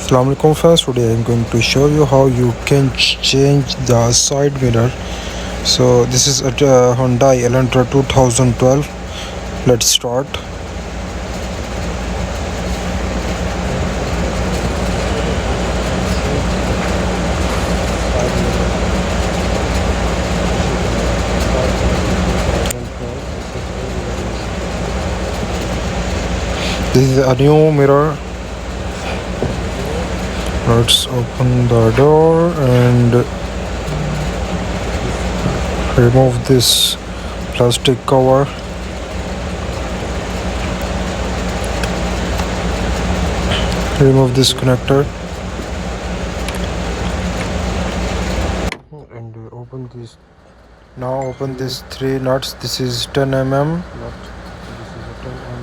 Assalamu alaikum friends, today I'm going to show you how you can change the side mirror. So this is a Hyundai Elentra 2012. Let's start. This is a new mirror. Let's open the door and remove this plastic cover. Remove this connector and open this. Now open these three nuts. This is 10 mm. This is a 10 mm.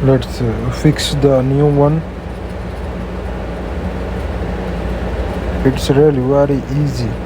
Let's fix the new one. It's really very easy.